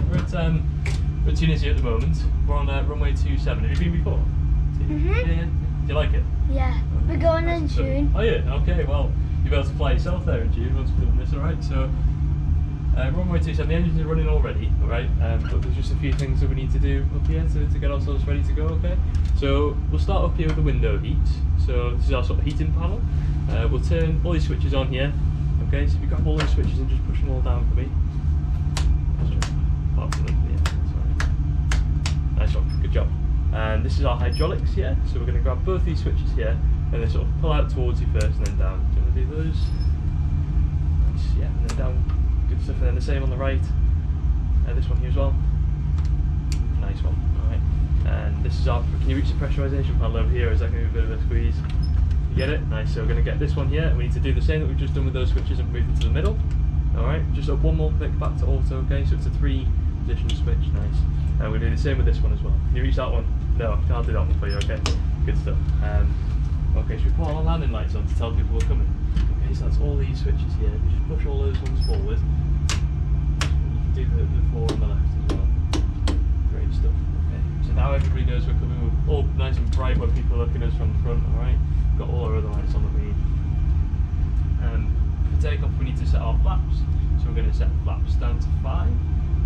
we're at Tunisia at the moment. We're on runway 27. Have you been before? Yeah. Do you like it? Yeah. We're going in June. Oh yeah. Okay. Well, you'll be able to fly yourself there in June once we're doing this. All right. So runway 27. The engines are running already. All right. But there's just a few things that we need to do up here to get ourselves ready to go. Okay. So we'll start up here with the window heat. So this is our sort of heating panel. We'll turn all these switches on here. Okay. So if you grab all those switches and just push them all down for me. Nice one, good job. And this is our hydraulics here, so we're going to grab both these switches here and then sort of pull out towards you first and then down. Do you want to do those? Nice, yeah, and then down. Good stuff, and then the same on the right. This one here as well. Nice one, alright. And this is our, can you reach the pressurisation panel over here, or is that going to be a bit of a squeeze? You get it? Nice, so we're going to get this one here, and we need to do the same that we've just done with those switches and move them to the middle. Alright, just up one more click back to auto, okay, so it's a 3-position switch, nice. And we're doing the same with this one as well. Can you reach that one? No, can't do that one for you, okay. Good stuff. Okay, should we put our landing lights on to tell people we're coming? Okay, so that's all these switches here. We just push all those ones forward. You can do the 4 on the left as well. Great stuff, okay. So now everybody knows we're coming. We're all nice and bright when people are looking at us from the front, alright? Got all our other lights on that we need. For takeoff we need to set our flaps. So we're going to set flaps down to 5.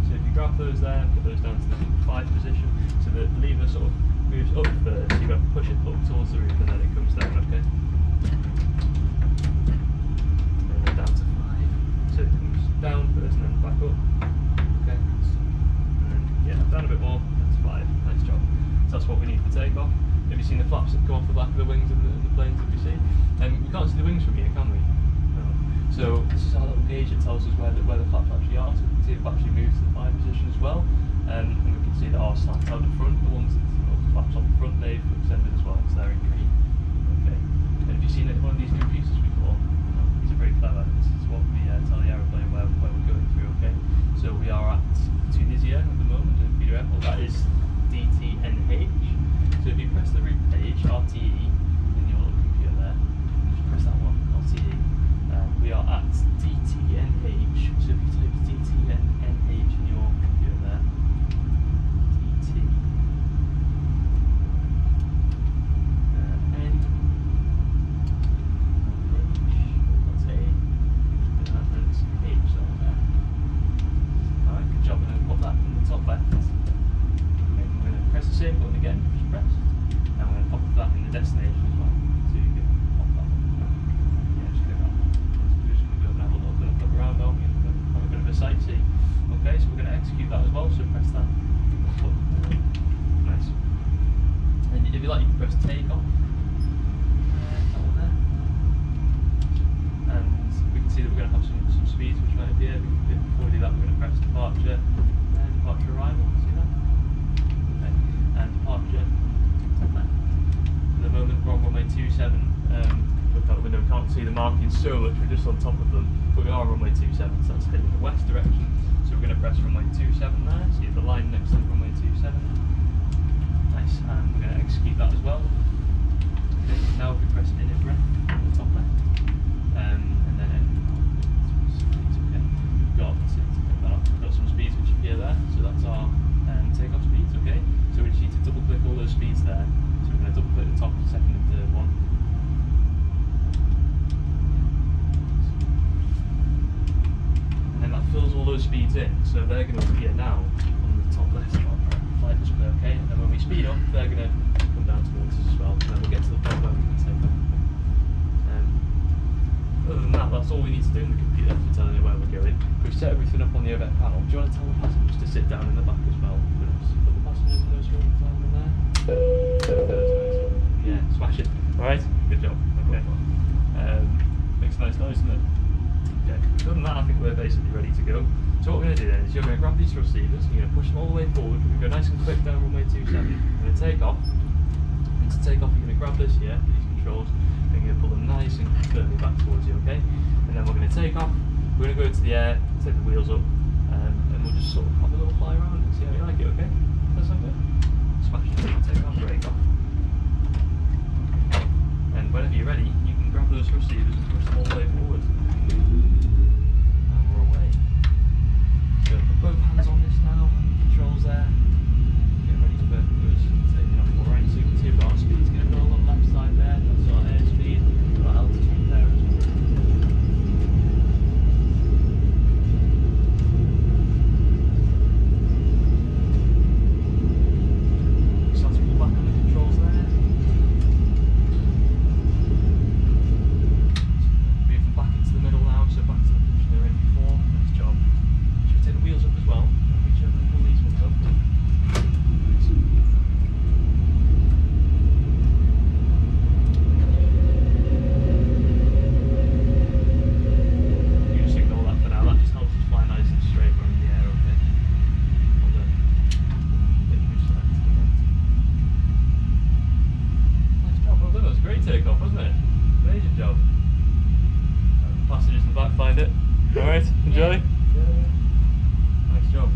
So if you grab those there, put those down to the 5 position, so the lever sort of moves up first, you've got to push it up towards the roof and then it comes down, okay? And then down to 5, so it comes down first and then back up, okay? And then, yeah, down a bit more, that's 5, nice job. So that's what we need for takeoff. Have you seen the flaps that come off the back of the wings and the planes that we see? We can't see the wings from here, can we? No. So this is our little gauge that tells us where the flaps actually are, so we can see they've actually moved to the 5 position as well. And we can see that our slats out the front, the ones that the flaps on the front, they've extended as well, so they're in green. Okay. And have you seen one of these computers before? No, these are very clever. This is what we tell the aeroplane where we're going through, okay? So we are at Tunisia at the moment, in Peter Airport. That is DTNH. So if you press the route page, RTE, in your little computer there, just press that one, RTE. We are at DTNH, so if you type DTNH in your computer there, DT, N, H, that's A, and it's H on there. Alright, good job, I'm going to put that in the top left. Okay, I'm going to press the same button again, just press, and I'm going to pop that in the destination as well, so you can pop that one. Yeah, just click that one. Around on and have a bit of a sightsee. Okay, so we're going to execute that as well, so press that. Nice. And if you like, you can press take off. That one there. And we can see that we're going to have some speeds which might appear. Before we do that, we're going to press departure and departure arrival. See that? Okay. And departure. At the moment, we're on runway 27. Look out the window, we can't see the markings so much, we're just on top of them. But we are on runway 27, so that's heading in the west direction. So we're going to press runway 27 there, see the line next to runway 27. Nice, and we're going to execute that as well. Okay, now if we press in it on the top left, and then okay. We've got some speeds which appear there, so that's our takeoff speeds, okay? So we just need to double click all those speeds there. So we're going to double click the top, second and third one. Fills all those speeds in, so they're going to appear now on the top left of our flight display, okay? And then when we speed up, they're going to come down towards us as well, and then we'll get to the point where we can take off. Other than that, that's all we need to do in the computer for telling it where we're going. We've set everything up on the overhead panel. Do you want to tell the passengers to sit down in the back as well? Put the passengers in those rooms down in there. Yeah, smash it. Alright, good job. Okay. Makes a nice noise, doesn't it? Okay. Other than that, I think we're basically ready to go. So what we're going to do then is you're going to grab these thrust levers, you're going to push them all the way forward, we're going to go nice and quick down runway 27, you're going to take off, and to take off you're going to grab this here, these controls, and you're going to pull them nice and firmly back towards you, okay? And then we're going to take off, we're going to go into the air, take the wheels up, and we'll just sort of have a little fly around and see how you like it, okay? That sound good? Smash it, take off, brake off. And whenever you're ready, you can grab those thrust levers and push them all the way forward. And we're away. So put both hands on this now. the back, find it. Alright, enjoy. Nice job.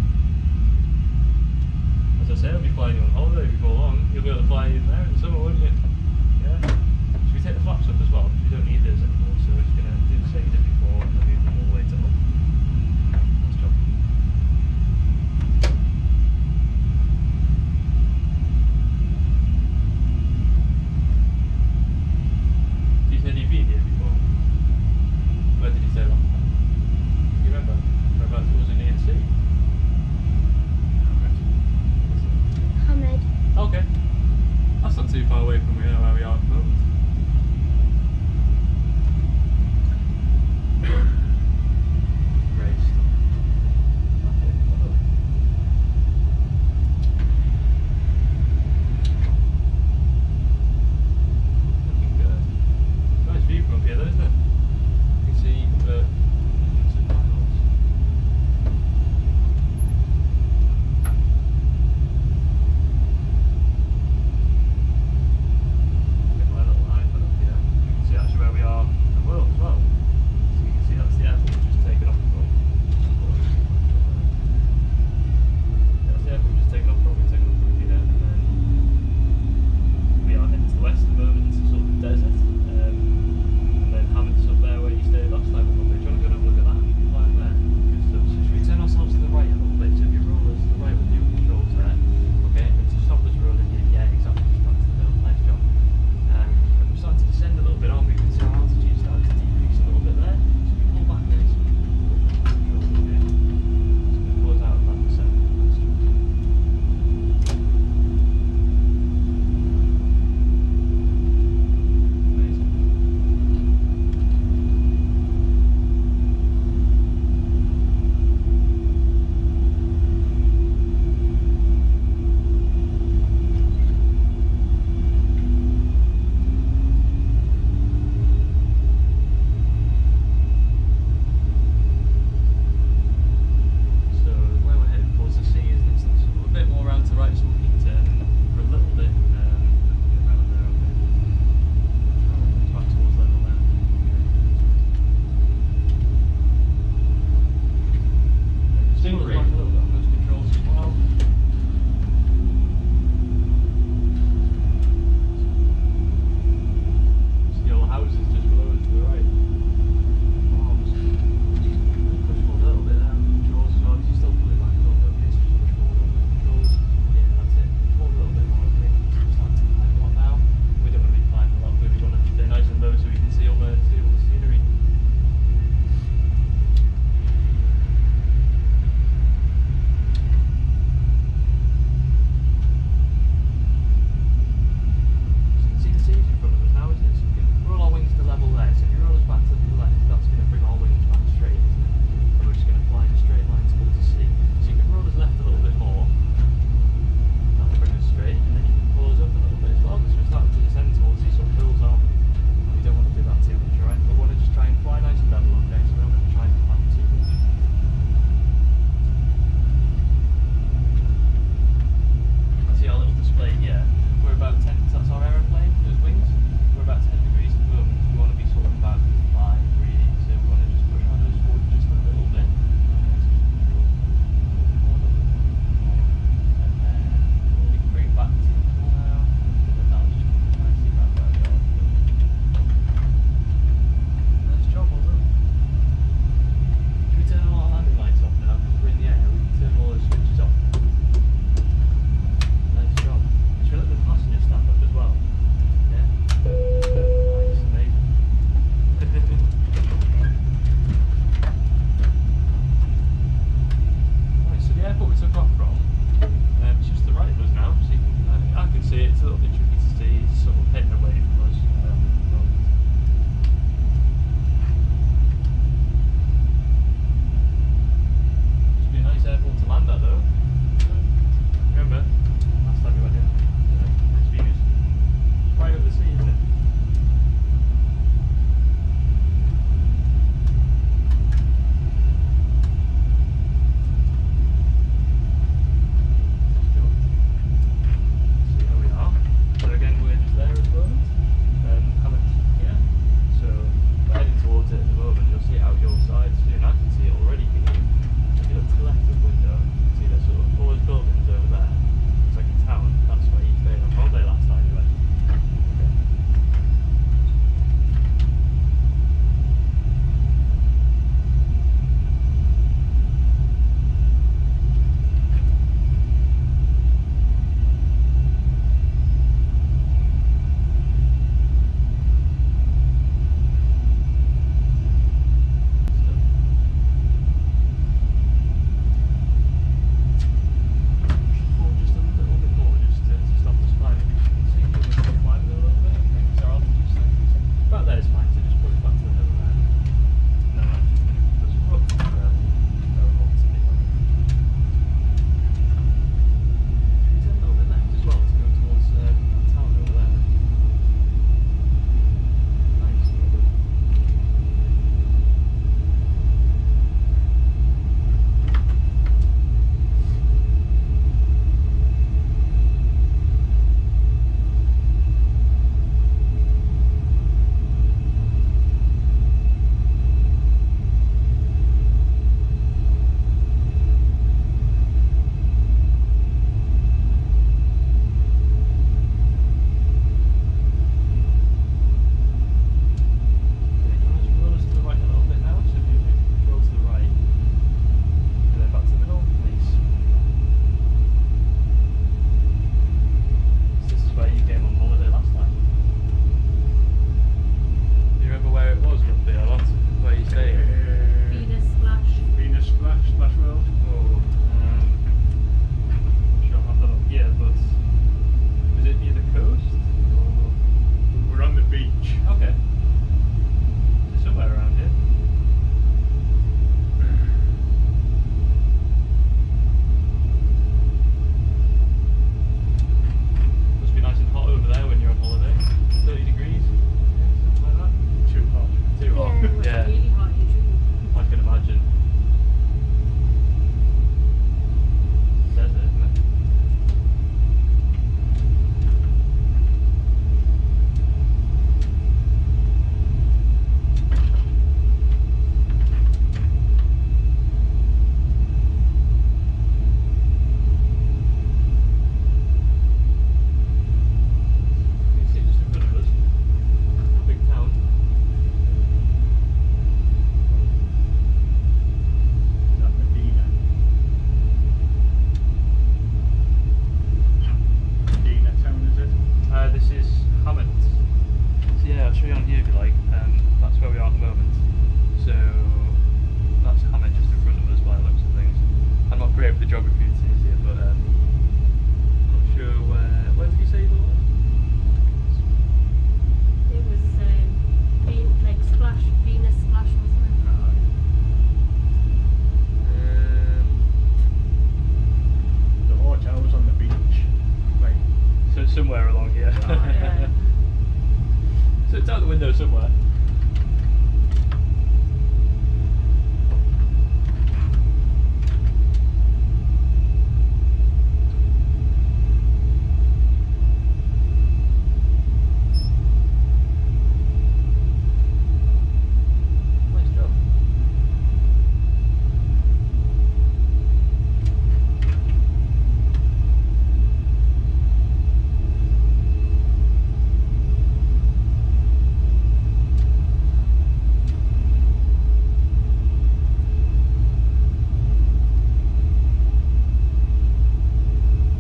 As I say, I'll be flying you on holiday before long. You'll be able to fly in there in the summer, won't you? Yeah. Should we take the flaps up as well? Because we don't need those anymore, so we're just going to do the same as we did before and then move them all the way to up. Nice job. You said you've been here before. Where did you say last time? You remember? Whereabouts it was in ENC? Hamid. Okay. That's not too far away from where we are at the moment. Yeah. really hot in June. I can imagine. Desert, isn't it? Can you see it just in front of us? Big town. Is that Medina? Medina town, is it? This is Hammett. So yeah, I'll show you on here if you like. That's where we are at the moment. So that's Hammett just in front of us by the looks of things. I'm not great with the geography of Tunisia, but I'm not sure where did you say you were? It was like Splash, Venus Splash, wasn't it? The hotel was on the beach. Like, So it's somewhere along here. Yeah. So it's out the window somewhere. Nice job.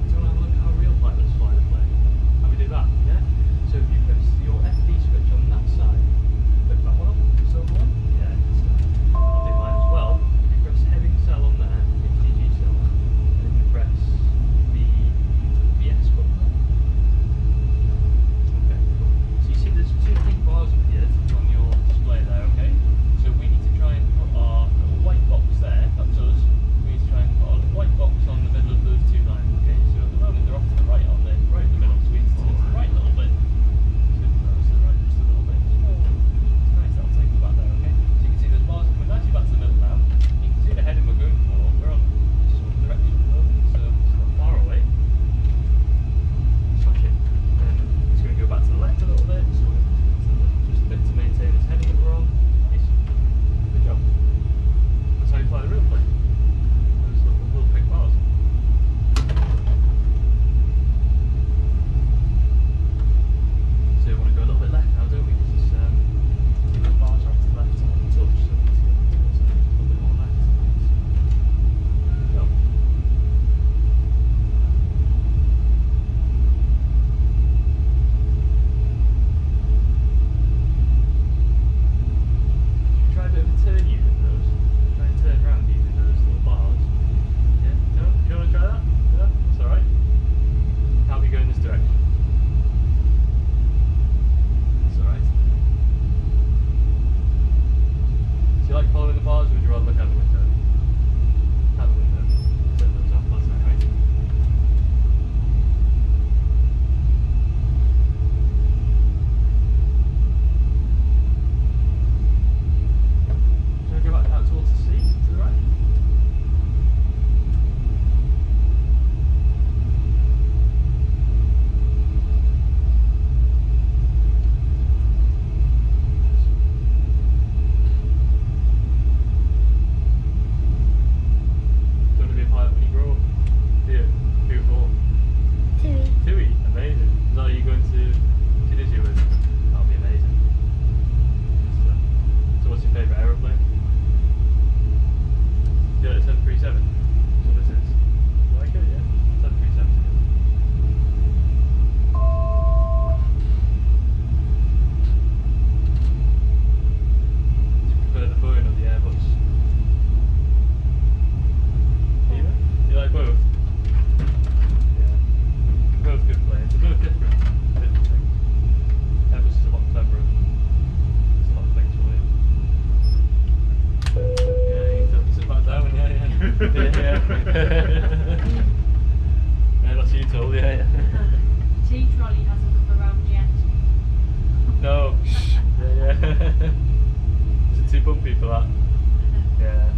Do you want to have a look at how real pilots fly the plane? How we do that? Yeah? So if you press your FD switch on that side, click that one up, the silver one. Yeah, good stuff. I'll do mine as well. If you press heading cell on there, HDG cell, and then you press the VS button there. Okay, cool. So you see there's two pink bars up here on your display there, okay? So we need to try and put our little white box there, that's us. We need to try and put our little white box on the middle of those two lines, okay? So at the moment they're off to the right, aren't they? Right in the middle, so we need to turn to the right a little bit. So to the right just a little bit. It's nice, that'll take us back there, okay? So you can see those bars are coming nicely back to the middle now. You can see the heading we're going for. We're on just one direction at the moment, so it's not far away. Smash it. And it's going to go back to the left a little bit, so we're going to to the left just a bit to maintain this heading that we're on. Yes. Good job. That's how you fly the real plane. Those little pink bars. So we want to go a little bit left now, don't we? Because those bars are off to the left on the touch, so we need to go a little bit more left. Good job. Should we try a bit of a turn using those? Try and turn around using those little bars. Yeah? No? Do you want to try that? No? That's alright. How we go in this direction? That's alright. Do you like following the bars or would you rather look out the window? Out the window. Turn those off, that's alright. Should we go back out towards the sea, to the right? Do you want to be a pilot when you grow up? Do you? Who for? Tui. Tui, amazing. Is that what you're going to Tunisia with? That'll be amazing. Good stuff. So what's your favourite aeroplane? Yeah, 737. So this is. You like it, yeah? 737 is good. Do you prefer the Boeing or the Airbus? Either? You like both? Yeah. Both good planes. They're both different. Different things. Airbus is a lot cleverer. There's a lot of things for you. Yeah, you can sit back down, yeah, yeah. Yeah. Yeah, that's you told, yeah, yeah. T-trolley has a look around yet. No. Yeah, yeah. Is it too bumpy for that. Yeah.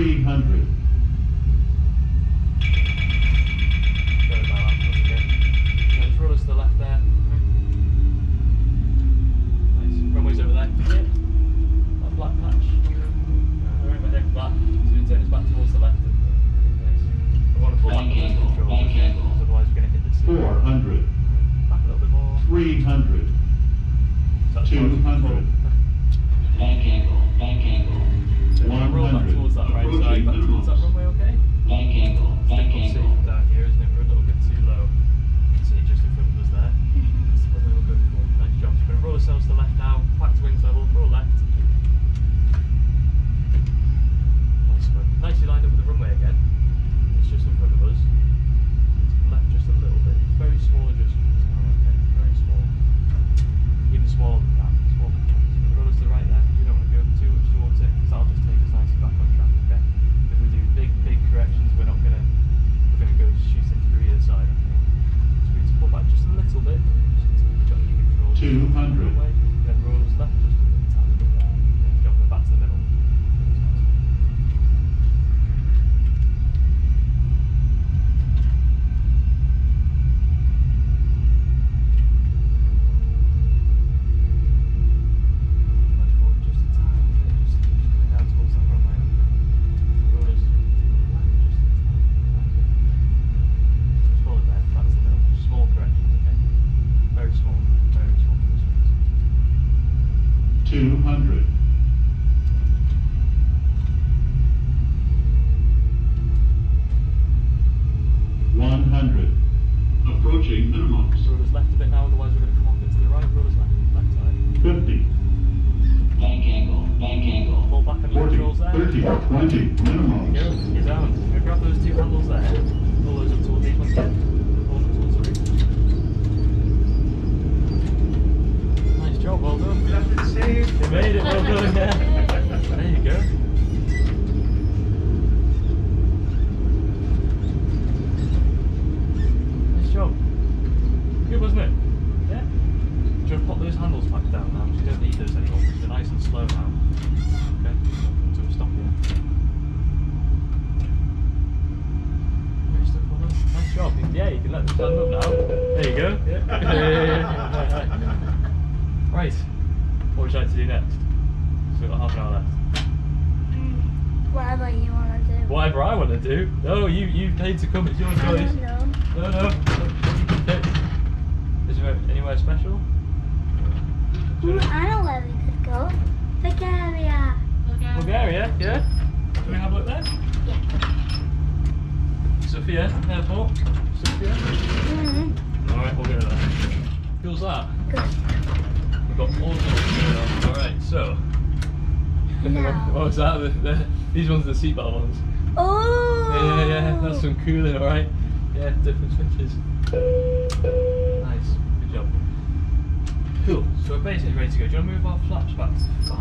300. Sorry about that. That's okay. Just roll us to the left there. Nice. Runway's over there. Yeah. That black patch. Alright, we're heading for that. So we turn us back towards the left. Nice. We want to pull back on those controls, okay? Because otherwise we're going to hit the sea. 400. Back a little bit more. 300. So that's 200. Bank angle, bank angle, So we're going to roll back 100. towards that right Approaching side. Back towards that runway, okay? bank angle, bank It's difficult angle. safe down here, isn't it? We're a little bit too low. See, just in front of us there. That's the runway we're going for. Nice job. We're going to roll ourselves to the left now. Back to wings level. Roll left. Nice one. Nicely lined up with the runway again. It's just in front of us. It's left just a little bit. It's very small adjustments now, okay? Very small. Even smaller than that. Smaller than that. So roll us to the right there. We don't want to go too much towards it because that'll just take us nicely back on track, okay? If we do big corrections, we're gonna go shooting through either side, I think. So we need to pull back just a little bit. Just until we've got any control. 200. Away, then roll us left just a little tiny bit there. Then jump back to the middle. Push forward just a tiny bit, just coming down towards that runway. Roll us to the left just a tiny bit. Just hold it there, back to the middle. Small corrections, okay? Very small adjustments. 200. 100. Approaching minimum. Roll us left a bit now, otherwise we're going to come off it to the right. Roll us left side. 50. Bank angle, bank angle. Pull back on your 40. controls there. 30. 20. Minimum. Go, you're down. Go grab those two handles there. Pull those up towards each one again. Pull them towards the roof. Nice job, well done. You made it, well done, yeah. There you go. Nice job. Good, wasn't it? Yeah. Do you want to pop those handles back down now? Because you don't need those anymore because they're nice and slow now. Okay, come to a stop here. Great stuff, well done. Nice job. Yeah, you can let them stand up now. There you go. Yeah. Right. What would you like to do next? So we've got half an hour left. Whatever you want to do. Whatever I want to do. No, you paid to come. It's your I choice. don't know. No. Is there anywhere special? Ooh, I know where we could go. Bulgaria. Bulgaria, yeah? Can we have a look there? Yeah. Sofia, airport. Sofia. Mm-hmm. Alright, we'll go there. Feels that? Good. We've got all sorts going on. Alright, so. No. What was that? These ones are the seatbelt ones. Oh. Yeah, that's some cooling, alright? Yeah, different switches. Nice, good job. Cool, so we're basically ready to go. Do you want to move our flaps back to 5?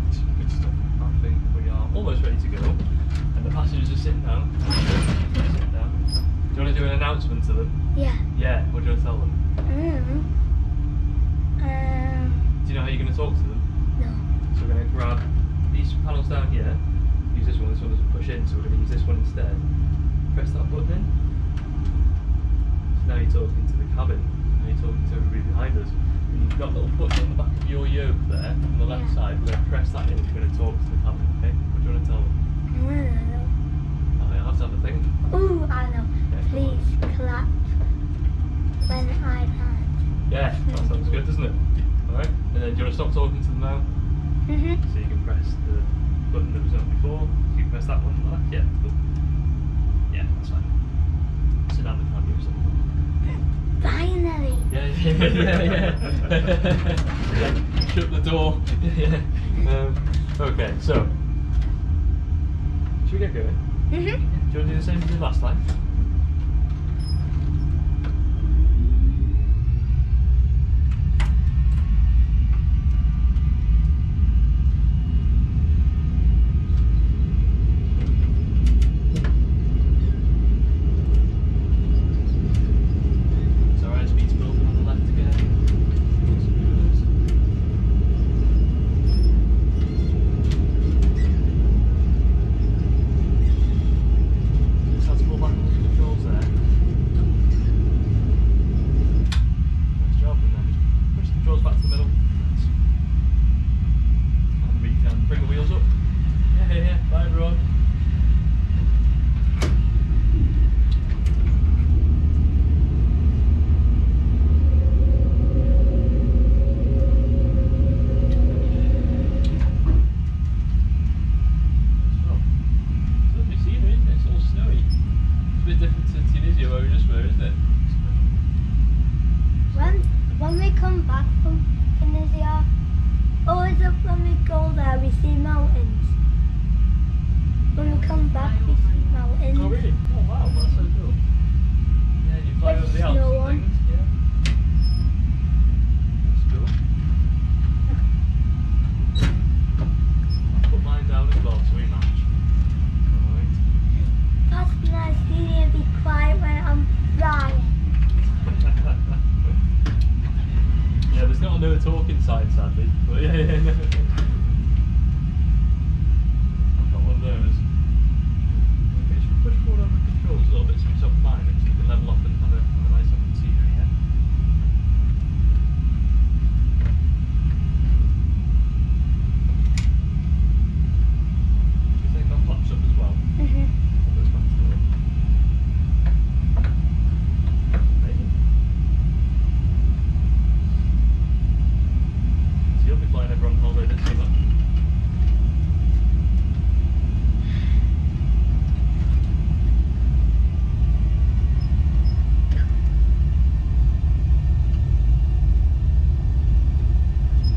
That's good stuff. I think we are almost ready to go. And the passengers are sitting down. Sitting down. Do you want to do an announcement to them? Yeah. Yeah, what do you want to tell them? Do you know how you're going to talk to them? No. So we're going to grab these panels down here, use this one doesn't push in, so we're going to use this one instead. Press that button in. So now you're talking to the cabin, now you're talking to everybody behind us. And you've got a little button on the back of your yoke there, on the left Yeah. side, we're going to press that in, we're going to talk to the cabin, okay? What do you want to tell them? I'll have to have a think. Ooh, I know. Yeah, come on. Please clap when I land. Yeah, that sounds good, doesn't it? Alright, and then do you want to stop talking to them now? Mm-hmm. So you can press the button that was on before. So you can press that one on the left. Yeah, cool. Yeah, that's fine. Sit down the cabin or something. Finally. Yeah. Shut the door. Yeah. Okay, so should we get going? Mm-hmm. Do you want to do the same as we did last time? So our airspeed's building on the left again. we see mountains. When we come back, we see mountains. Oh really? Oh wow, that's so cool. Yeah, you fly Like over the Alps snow and on. things, yeah. That's cool. I'll put mine down as well so we match. Alright. That's nice. You need to be quiet when I'm flying. Yeah, there's not a no talking sign sadly, but yeah, no. I've got one of those. Okay, should we push forward on the controls a little bit so we stop flying so we can level off and have a nice looking scenery, yeah? Should we take our flaps up as well? Mhm. Put those back to the wall. Amazing. So you'll be flying over on holiday this summer.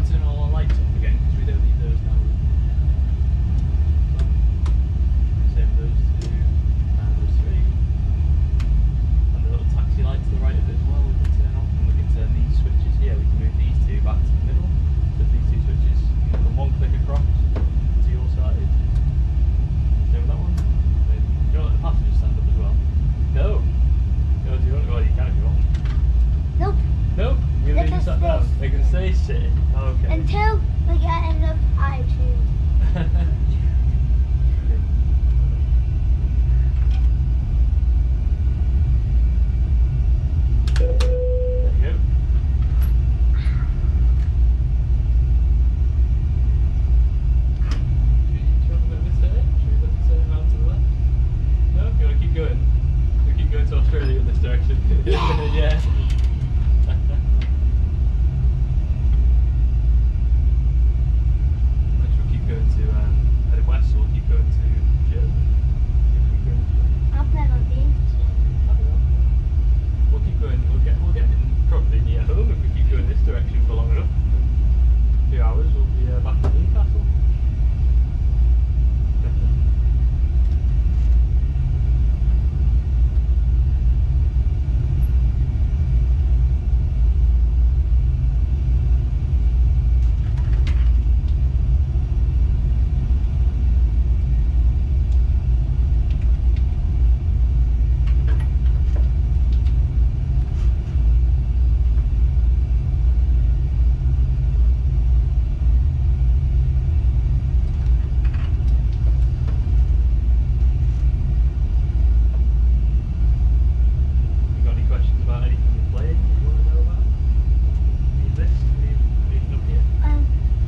Turn all our lights off again because we don't need those now. Same with those two and those three. And the little taxi light to the right of it as well we can turn off, and we can turn these switches here. We can move these two back to the middle. So these two switches, you can put one click across to your side. Same with that one. Maybe. Do you want to let the passengers stand up as well? No. No, do you want to? Well, you can if you want. Nope. No, you're They leaving can sat stay down. They can stay sitting. Okay. Until we get enough attitude. There you go. Should we have a bit of a turn? Should we look to turn around to the left? No? You want to keep going? We keep going to Australia in this direction. Yeah. Next we'll keep going to heading west, or we'll keep going to Germany. If we go to I've never been to. We'll keep going. We'll get in probably near home if we keep going this direction for long enough. A few hours, we'll be back in Newcastle. You got any questions about anything you're playing you want to know about? Need this? Need up here?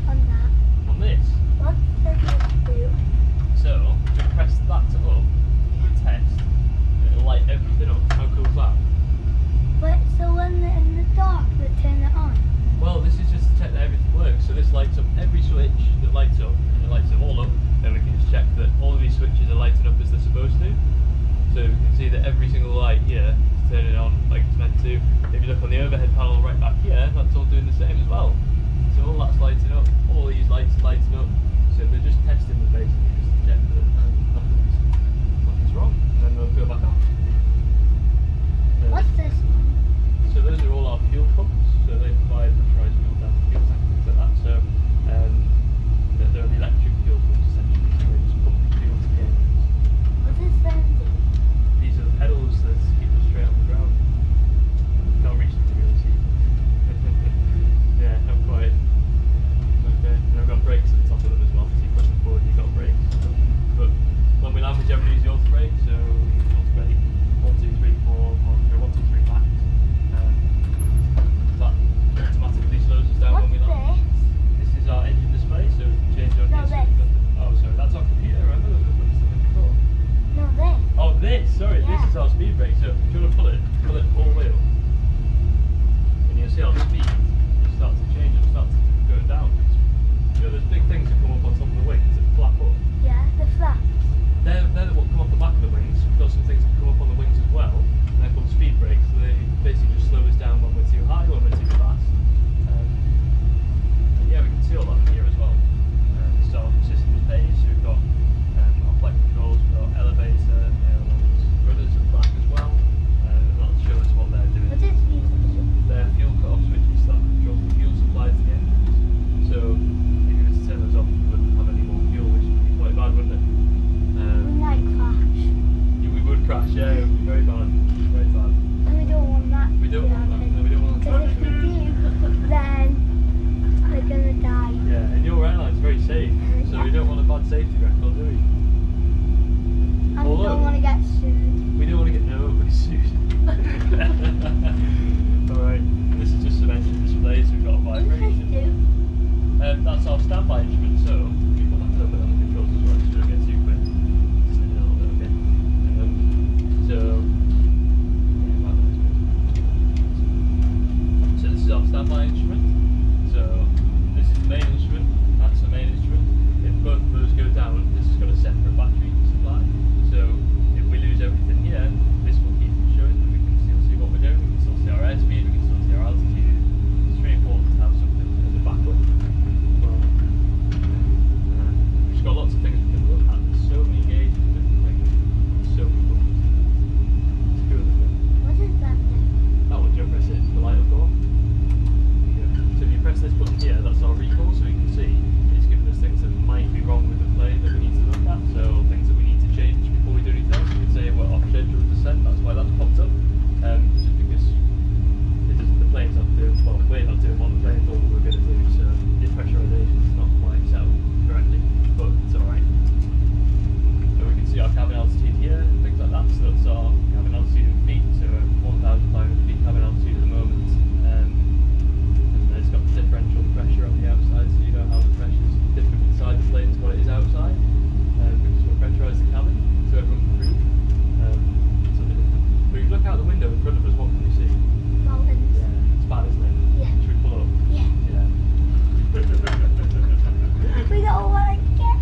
On that. On this? What does it do? So, we press that to up, we test, and it'll light everything up. How cool is that? But so when they're in the dark, they turn it on. Well, this is just to check that everything works. So this lights up every switch that lights up, and it lights them all up. Then we can just check that all of these switches are lighting up as they're supposed to. So we can see that every single light here is turning on like it's meant to. If you look on the overhead panel right back here, that's all doing the same as well. So all that's lighting up, all these lights are lighting up. So they're just testing them basically just to check that nothing's wrong. And then they'll go back on. What's this one? So those are all our fuel pumps, so they provide pressurised fuel down the fuel tank, things like that. So they're the electric fuel pumps essentially, so they just pump the fuel to the engines. What does that do? These are the pedals that keep us straight on the ground. Can't reach them to be able to see. Yeah, not quite. Okay, and I've got brakes at the top of them as well, so you push them forward, you've got brakes. bad safety record, do we? I Although- don't want to get sued. We don't want to get nobody sued. Alright, this is just some engine displays, we've got a What does this vibration. do? That's our standby instrument, so can you put back a little bit on the controls as well, just don't get too quick. Just a little bit, okay? So, yeah, right, that's good. So this is our standby instrument. So this is the main instrument, that's the main instrument. If both of those go down, this has got a separate battery supply. So if we lose everything here, this will keep showing, and we can still see what we're doing, we can still see our airspeed, we can still see our altitude. It's really important to have something as a backup. Well, we've just got lots of things we can look at. There's so many gauges and different things. So many buttons. It's good, isn't it? What is that thing? That one, you press it, the light will go on. So if you press this button here, that's our recall, so you can see it's giving us things that might be wrong with the plane that we need to look at, so things that we need to change before we do anything else. You can say we're off scheduled descent, that's why that's popped up, just because the plane's not doing, well, we're not doing what the plane thought we were going to do, so the pressurisation is not quite set up correctly, but it's alright. So we can see our cabin altitude here, things like that, so that's our cabin altitude in feet, so 1,500 feet cabin altitude at the moment. And it's got differential pressure on the outside, so you know how the pressure is different inside the plane to what it is outside, because we'll pressurise the cabin, so everyone can breathe. Something different. But if you look out the window in front of us, what can you see? Mountains. It's bad, isn't it? Yeah. Should we pull up? Yeah. Yeah. We don't want to get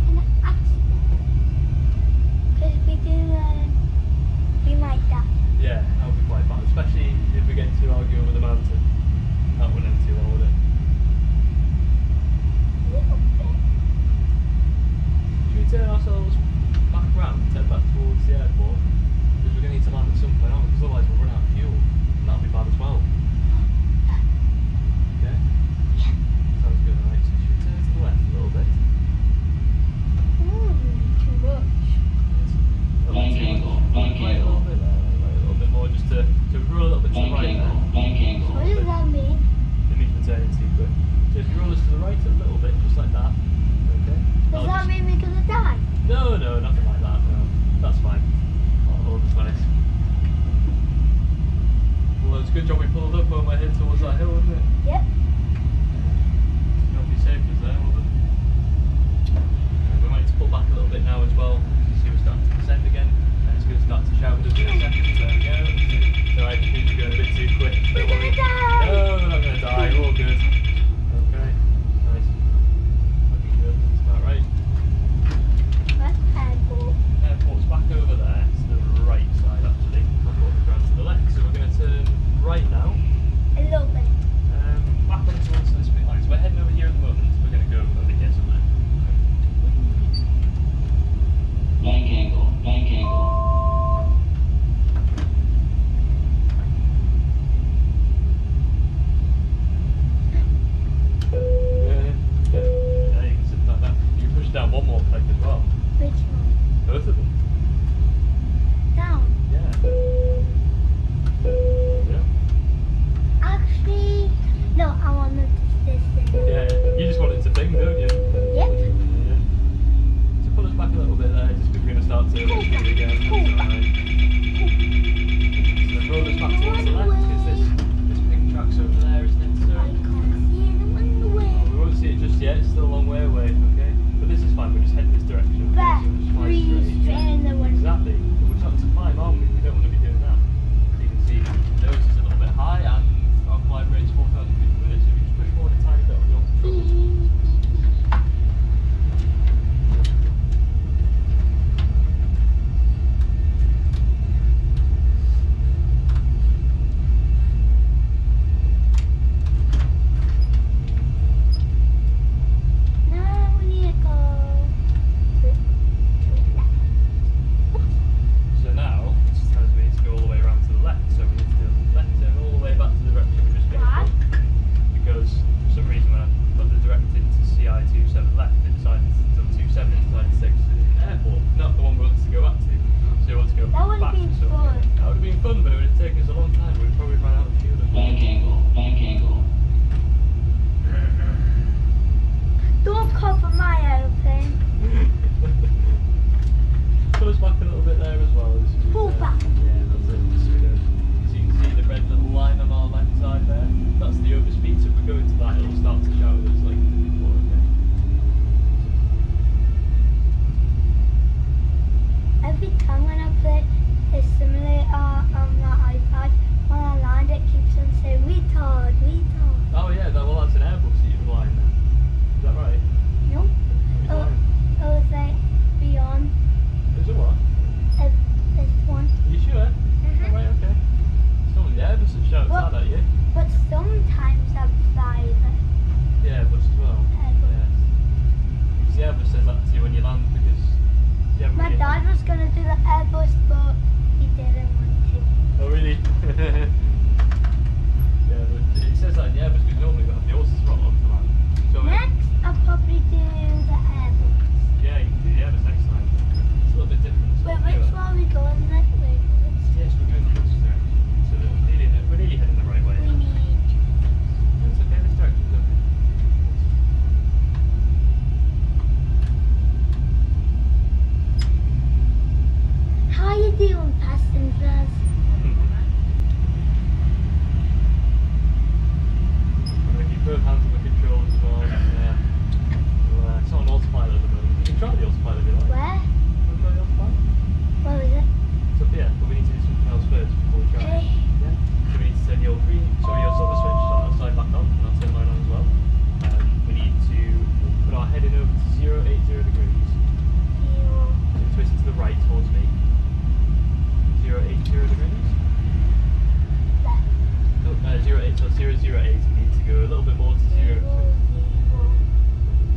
in an accident. Because if we do, we might die. Yeah, that would be quite bad, especially if we get into an argument with a mountain. That wouldn't end too well, would it? Little bit. Should we turn ourselves back round, head back towards the airport? Because we're going to need to land at some point, aren't we? Because otherwise we'll run out of fuel. And that'll be bad as well. Okay? Sounds good, alright. So should we turn to the left a little bit? Too much. Bank angle, bank Right, a little angle. bit there, right, a little bit more, just to roll a little bit to the Bank right angle, there. bank angle. What does that mean? It means we're turning too quick. So if you roll us to the right a little bit, just like that. Okay? Does That'll that just- mean we're going to die? No, nothing like that. No, that's fine. Oh, that's nice. Well, it's a good job we pulled up when we're heading towards that hill, isn't it? Yep. Not be safe as there, will it? We might need to pull back a little bit now as well. You see we're starting to descend again, and it's going to start to shout with us in a second. There we go. So I think we're going a bit too quick. We're Don't worry. going to die. No, we're not going to die. We're all good. Okay. Nice. Looking good. That's about right. Where's the airport? Airport's back over there, to the right side actually. I've got the ground to the left, so we're going to turn right now. A little bit. Back on towards this bit line. So we're heading over here at the moment. We're going to go over here somewhere. Bank angle, bank angle. Yeah, you can sit like that. You can push down one more peg as well. Which one? Both of them. Down. Yeah. Yeah. Actually, no, I want to this thing. Yeah, you just want it to bing, don't you? Yep. Yeah. So pull us back a little bit there, just because we're going to start to speed again. That's alright. So roll us back towards the left, because this pink track's over there, isn't it? So I can't see them on the way. we won't see it just yet, it's still a long way away, okay? But this is fine, we're just heading this direction. Okay? But So just fly breathe straight. straight in the wind. Exactly. But we're starting to climb, aren't we? We don't want to be doing that. So you can see the nose is a little bit high and our climb rate's 4,000 feet per minute, so if you just push forward a tiny bit on your controls. Now we need to go to left. So now, this tells me to go all the way around to the left, so we need to do a left turn all the way back to the direction we just came Why? from. Because for some reason when I put the directed to CI27 left, it decided to 27 it decided to take us to the airport, not the one we wanted to go back to. So we want to go That would have back been to somewhere. fun. That would have been fun, but it would have taken us a long time. We'd probably run out of fuel as well. Bank angle, bank angle. Don't cover my gonna do the Airbus, but he didn't want to. Oh really? Yeah, but it says that in the Airbus because normally we have the Austin throttle on to land. So Next, I'll probably do the Airbus. yeah, you can do the Airbus next time. It's a little bit different. Wait, which one are we going next? Wait, Yes, we're going to Worcester. So we're nearly heading the right way. we need. It's okay, this direction's okay. How are you doing, passengers? I'm going to keep both hands on the controls as well. Yeah. Well, it's not on autopilot at the moment. You can try the autopilot if you like. Where? Want to try the autopilot? Where is it? It's up here, but we need to do something else first before we try it. Okay. Yeah. So we need to turn your your silver switch on that side back on, and I'll turn mine on as well. We need to put our heading over to 080 degrees. Zero. So twist it to the right towards me. 080 degrees. Left. Oh, 08, so 008. We need to go a little bit more to 0. Zero,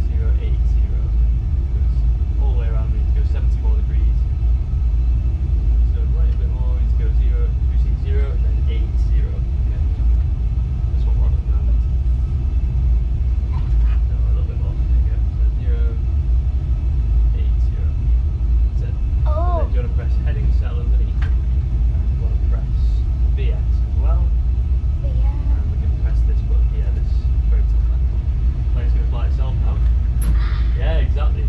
So zero. 080. All the way around, we need to go 74 degrees. So right a bit more, we need to go 0, 0 and then 80. Okay. That's what we're on at the moment. No, a little bit more. There you go. So 080. That's it. And Oh. then do you want to press heading cell underneath? And you want to press VX as well. Yeah. And we can press this button here, this rotor. Plane's going to fly itself now. Yeah, exactly.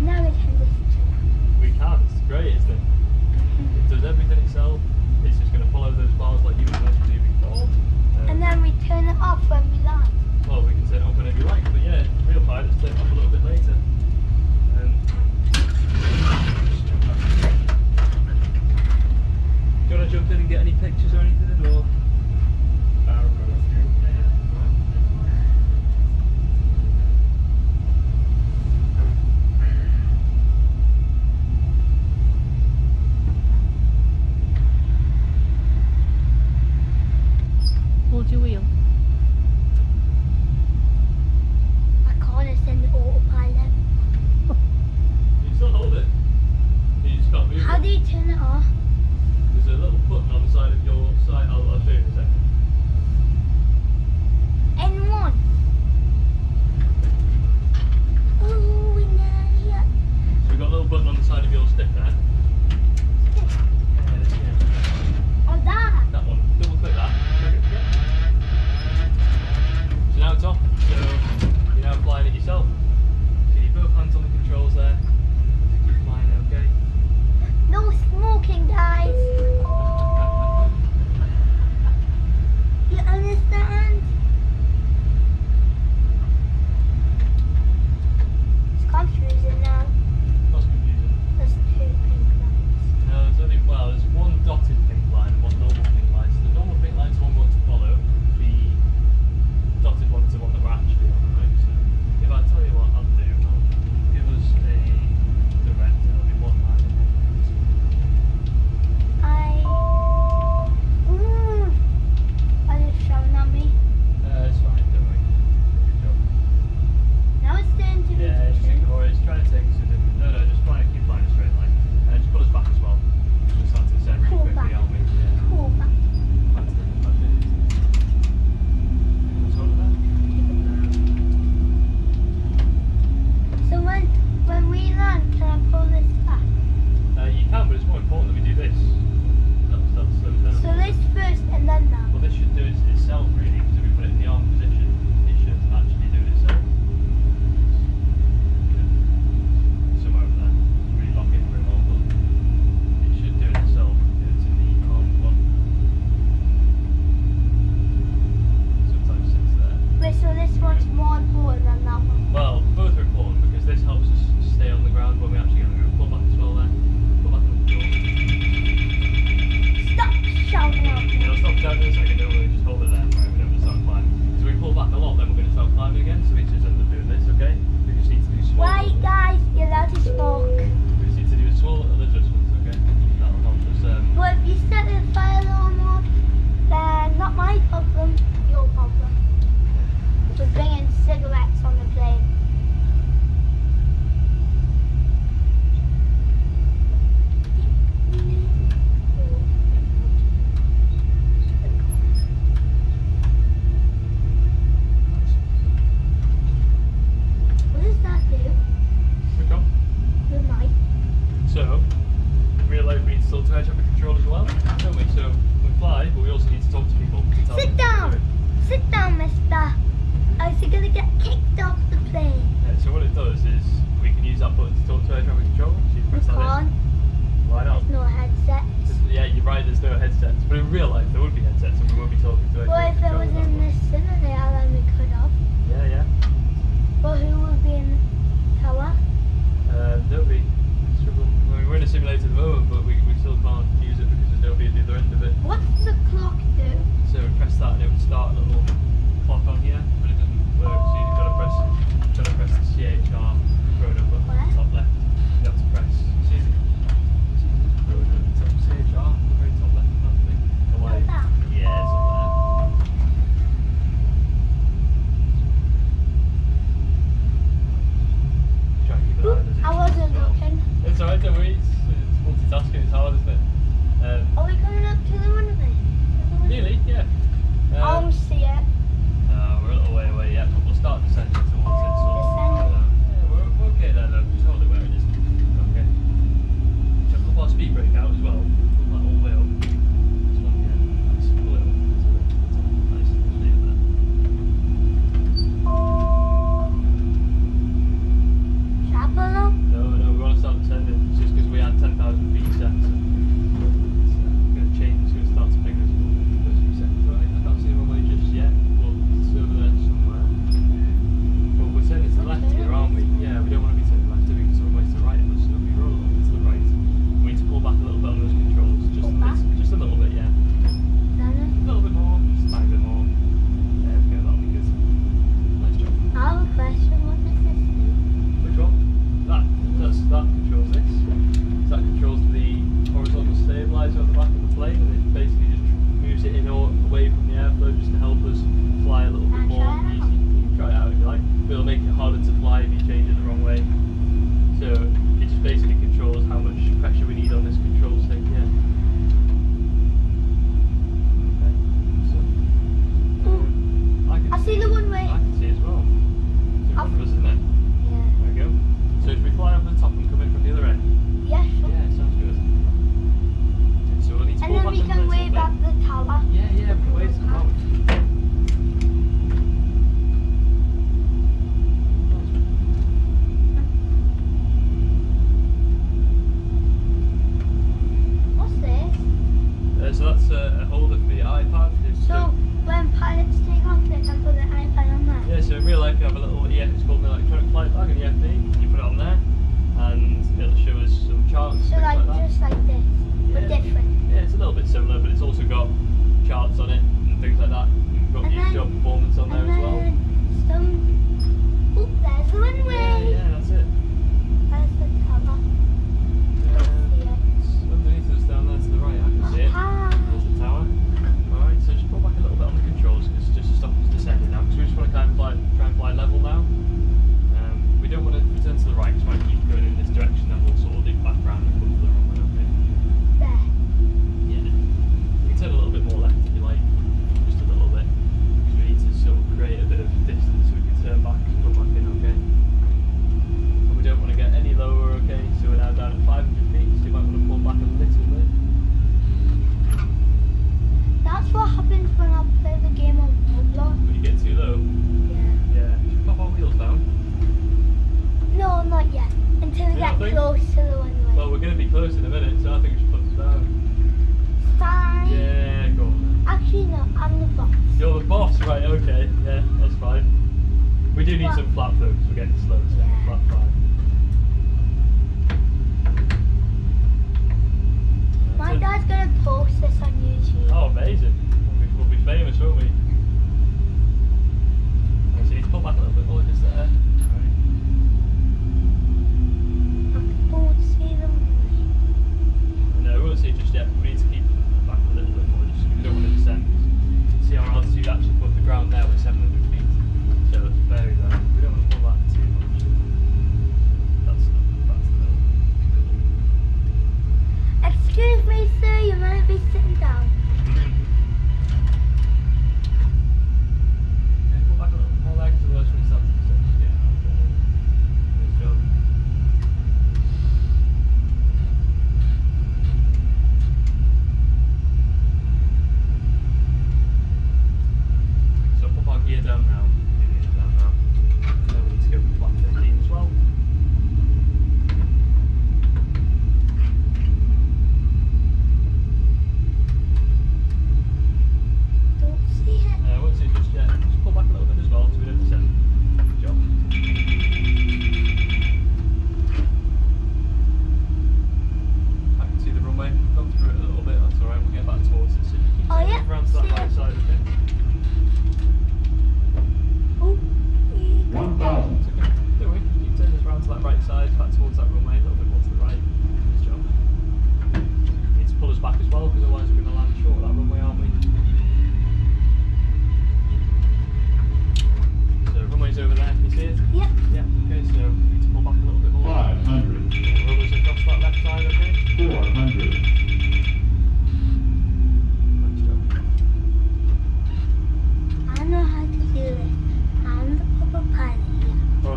Now we can listen to it. We can. It's great, isn't it? It does everything itself. It's just going to follow those bars like you were going to do before. And then we turn it off when we land. Well, we can turn it off whenever you like, but yeah, real pilots turn it off a little bit later. Do you want to jump in and get any pictures or anything? Or? Hold your wheel. I can't send the autopilot. You can still hold it. You just can't move How it. do you turn it off? There's a little button on the side of your side. I'll show you in a second. N1. Oh, we know, yeah. So we've got a little button on the side of your stick there. Oh, that. That one. Double click that. Click it, yeah. So now it's off. So you're now flying it yourself. So you both hands on the controls there. Keep flying it, okay? No smoking, guys. You understand? It's confusing now. That's confusing. There's two pink lights. No, there's only, well, there's one dotted pink line and one normal pink line. So the normal pink line's the one we want to follow. The dotted one's the one that we're actually on, right? So if I tell you what I'll do, I'll give us a direct, it'll be one line and one direct. Are you showing at me? It's fine, don't worry. Good job. Now it's turning to be Yeah, it's different. ignore it. It's trying to take us to different. No, just fly, keep flying a straight line. And just pull us back as well. Just start to descend really Pull quickly, back. help me. Yeah. Pull back. That's it. What's on there? So when we land, can I pull this back? You can, but it's more important that we do this. That'll slow it down. So this first and then that. Well, this should do it itself, really, because if we put it in the arm position, it should actually do it itself. Somewhere over there. It's really lock in for it all, but it should do it itself if it's in the arm one. Sometimes it's there. Wait, so this one's more important than that one. Well, both are important because this helps us stay on the ground when we actually get on the ground. Pull back as well there. Pull back on the floor. Stop shouting at me. It'll stop shouting in a second, don't worry, just hold it there. Right, we don't start climbing. Because if we pull back a lot, then we're going to start climbing again, so we just end up doing this, okay? We just need to do small. Right, guys, you're allowed to smoke. We just need to do small little adjustments, okay? That'll help us. But if you set the fire alarm off, then not my problem, your problem. We're bringing cigarettes on the plane. it kicked off the plane. So what it does is we can use that button to talk to air traffic control. So you We press that can't. in. Why not? There's no headset. Yeah, you're right. There's no headsets, but in real life there would be headsets, and we won't be talking to air Well, if traffic it control. was with that in one. the simulator, then we could have. Yeah, yeah. But who will be in the tower? Nobody. I mean, we're in a simulator at the moment, but we still can't use it because there's nobody at the other end of it. What does the clock do? So we press that and it would start a little clock on here, but it doesn't work. So you've got to press the CHR thrown up at Where? the top left. You have to press. See it? Thrown up at the top CHR, the very top left of that thing. The Like light. that? Yeah, it's up there. Try and keep an eye on the I wasn't as well. looking. It's alright, don't worry. It's multitasking. It's hard, isn't it? Are we coming up to the runway? Nearly, yeah. I don't see it. We're a little way away yet, but we'll start descending towards it. Descending. Yeah, we're okay there though. Just hold it where it is. Okay. Check up our speed brake out as well. Pull that all the way up. This one, yeah. Nice. Pull it up to the top. Nice. Just leave it there. Should I pull up? No, we want to start descending. It's just because we had 10,000 feet set. So it's going to change. It's going to start to bring us a little bit first few seconds. Right, I can't see the runway just yet. Well, it's over there somewhere. But we're turning to the left here, aren't we? Yeah, we don't want to be turning left, do we? Because the runway's to the right of us. So we roll a little bit to the right. We need to pull back a little bit on those controls. Just a little bit, yeah. Then A little bit more. Just a tiny bit more. There we go. That'll be good. Nice job. I have a question. What does this do? Which one? That controls this. So that controls the horizontal stabilizer on the back of the plane, and it basically just moves it in or away from the airflow just to help us fly a little bit Can I more try it out? easy. You can try it out if you like, but it'll make it harder to fly if you change it the wrong way. So it just basically controls how much pressure we need on this control stick. Yeah. Okay. So I see the runway. I can see as well. It's in front of us, isn't it? Yeah. There we go. So should we fly over the top and come in from the other end? Yeah, sure. Yeah, sounds good. Okay, so we'll need to And pull then back we a can little wave bit. back the tower. Yeah, we can wave some out. What's this? So that's a holder for your iPad. So when pilots take off, they can put the iPad on there. Yeah, so in real life you have a little it's called an electronic flight bag, an EFB. You put it on there, and it'll show us some charts, So things like like that. just like this, but Yeah. different. Yeah, it's a little bit similar, but it's also got charts on it and things like that. You've got And your then- job performance on there And as well. then some. Oh, there's the runway. Yeah, that's it. There's the tower. See it. It's underneath us down there to the right, I can see it. Aha. There's the tower. Alright, so just pull back a little bit on the controls just to stop us descending now, because we just want to try and fly level now. We don't want to return to the right, just want to keep going in this direction, then we'll sort of loop back around and come to the runway, okay? There. Yeah. You can turn a little bit more left if you like, just a little bit, because we need to sort of create a bit of distance so we can turn back and come back in, okay? And we don't want to get any lower, okay? So we're now down at 500 feet, so you might want to pull back a little bit. That's what happens when I play the game on Roblox. When you get too low, Yeah. yeah, you should pop our wheels down. No, not yet. Until we You get don't think? close to the runway. Well, we're going to be close in a minute, so I think we should put them down. Fine. Yeah, go on then. Actually, no. I'm the boss. You're the boss, right? Okay, yeah, that's fine. We do need What? some flap though, because we're getting slow, so Yeah. flap fine. My dad's gonna post this on YouTube. Oh, amazing. We'll be famous, won't we? Okay, so you need to pull back a little bit more, just there. Right. I won't see them. No, we won't see it just yet. We need to keep back a little bit more, just because we don't want to descend. See our altitude actually above the ground there, we're 700 feet. So it's very low. We don't want to pull back too much. That's the middle. Excuse me, sir. You might be sitting down.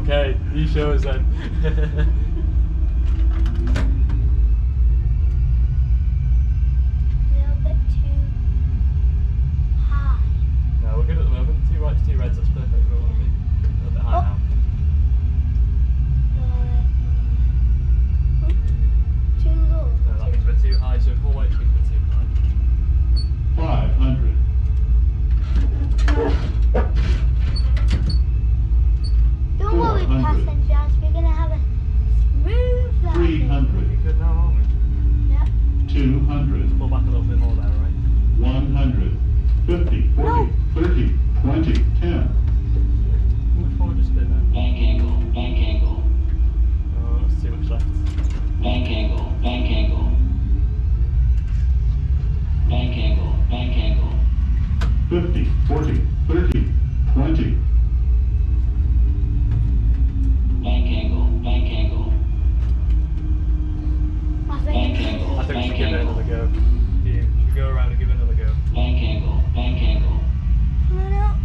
Okay, you show us then. little bit too high. No, we're good at the moment. 2 rights, 2 reds, that's perfect where we want to be. A little bit high Oh. now. Too low. No, that means we're too high, so 4 whites means we're too high. 500, Don't worry, 400. passengers. We're gonna have a smooth landing. 300, Pretty good now, aren't we? Yep. 200, Pull back a little bit more there, right? 100, 50, 40, No. 30, 20, 10, Move forward just a bit there. Bank angle. Bank angle. Oh, that's too much left. Bank angle. Bank angle. Bank angle. Bank angle. 50, 40, 30, 20, Bank angle. Bank angle. I Bank think angle. I think we Bank should give it angle. another go. Do you? Should we go around and give it another go? Bank angle. Bank angle. coming up.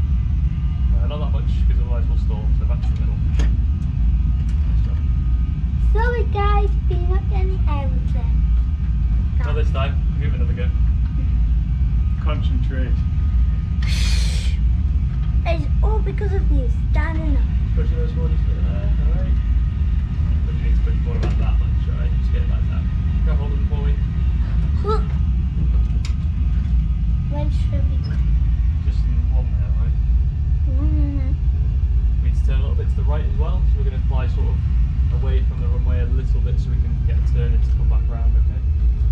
Not that much, because otherwise we'll stall, so back to the middle. Nice job. Sorry guys, we're not getting everything. Not this time, give it another go. Concentrate. It's all because of you standing up. Pushing those forward just a bit there, alright. But you need to push forward about that much, alright? Just get it back down. Grab hold of them for me. Look. When should we go? Just in one there, right? We need to turn a little bit to the right as well, so we're going to fly sort of away from the runway a little bit so we can get a turn and to come back around, okay?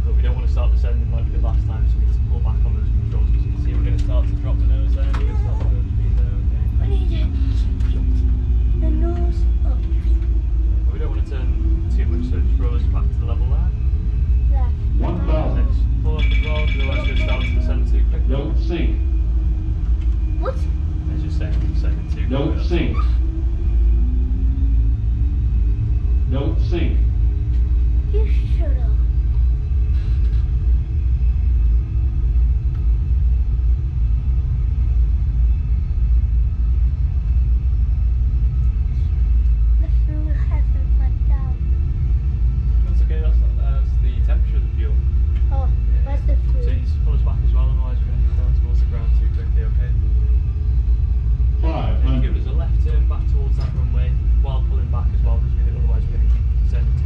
But we don't want to start descending like we did last time, so we need to pull back on those controls. As you can see, we're going to start to drop the nose there, we're going to start the nose speed there, okay? I need to get the nose up. But we don't want to turn too much, so just roll us back to the level there. Left. 1,000, Next, pull up as well, otherwise we're going to start to descend too quickly. don't sink, What? It's just saying we're descending too quickly. don't that's sink, all. don't sink, You should have. The fuel hasn't went down. That's okay, that's the temperature of the fuel. Oh, where's the So fuel? you just pull us back as well, otherwise we're going to get down towards the ground too quickly, okay? Then give 500, us a left turn back towards that runway while pulling back as well, because otherwise we're going to keep descending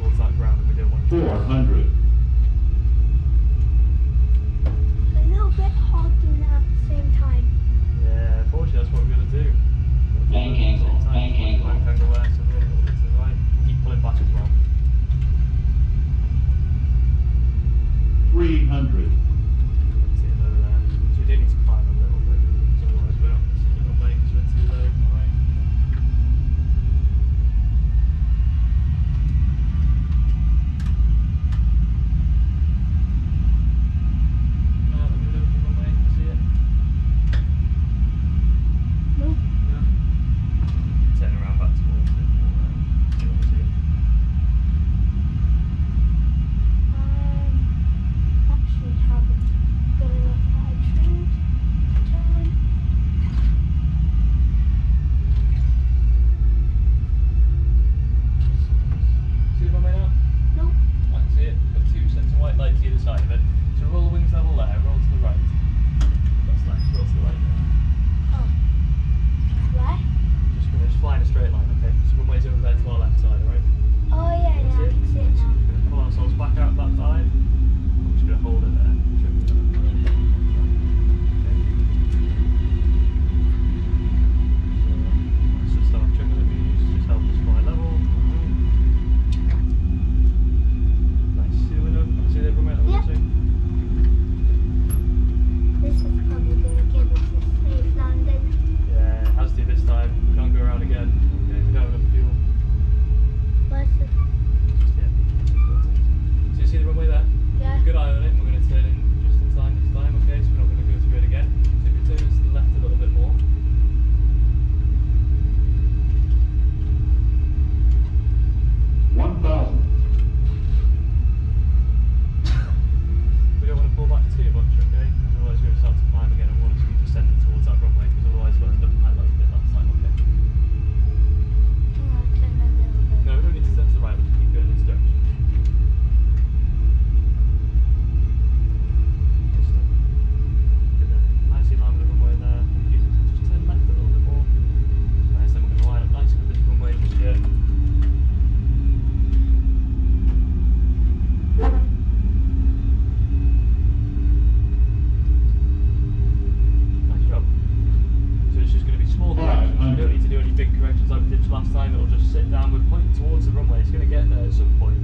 time it'll just sit down. We're pointing towards the runway. It's going to get there at some point.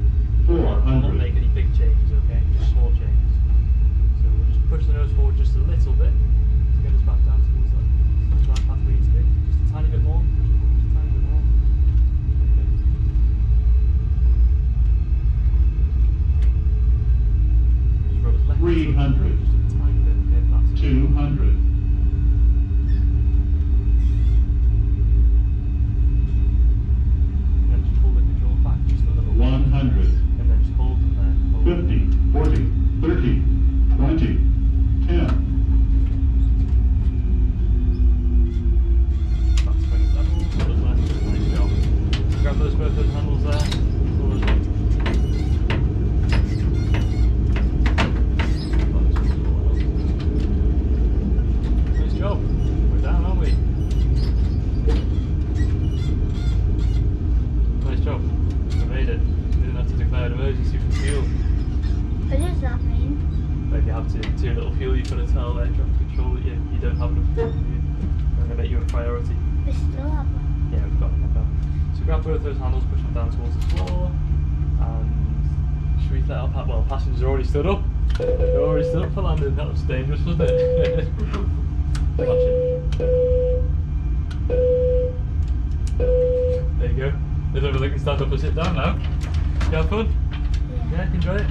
We'll not 400. make any big changes, okay? Just small changes. So we'll just push the nose forward just a little bit to get us back down towards that glide path we need to be. Just a tiny bit more. Just a tiny bit more. Okay. Just rub us left. 300. Just a tiny bit, okay? That's it. 200. And then just pull the control back just a little bit. 100. And then just hold them there. Hold them. 50, 40, 30, 20, 10. Back swing level, sort of left. Nice job. Grab both those handles there. Pull those up. Nice job. We're down, aren't we? Nice job. We made it. We didn't have to declare an emergency for fuel. What does that mean? If you have too little fuel, you've got to tell air traffic control that you don't have enough fuel. I'm going to make you a priority. We still have one. Yeah, we've got them. So grab both those handles, push them down towards the floor, and should we let our passengers are already stood up? They're already stood up for landing. That was dangerous, wasn't it? Flashing. There you go. They don't know they can stand up or sit down now. You have fun? Yeah. Yeah, enjoy it.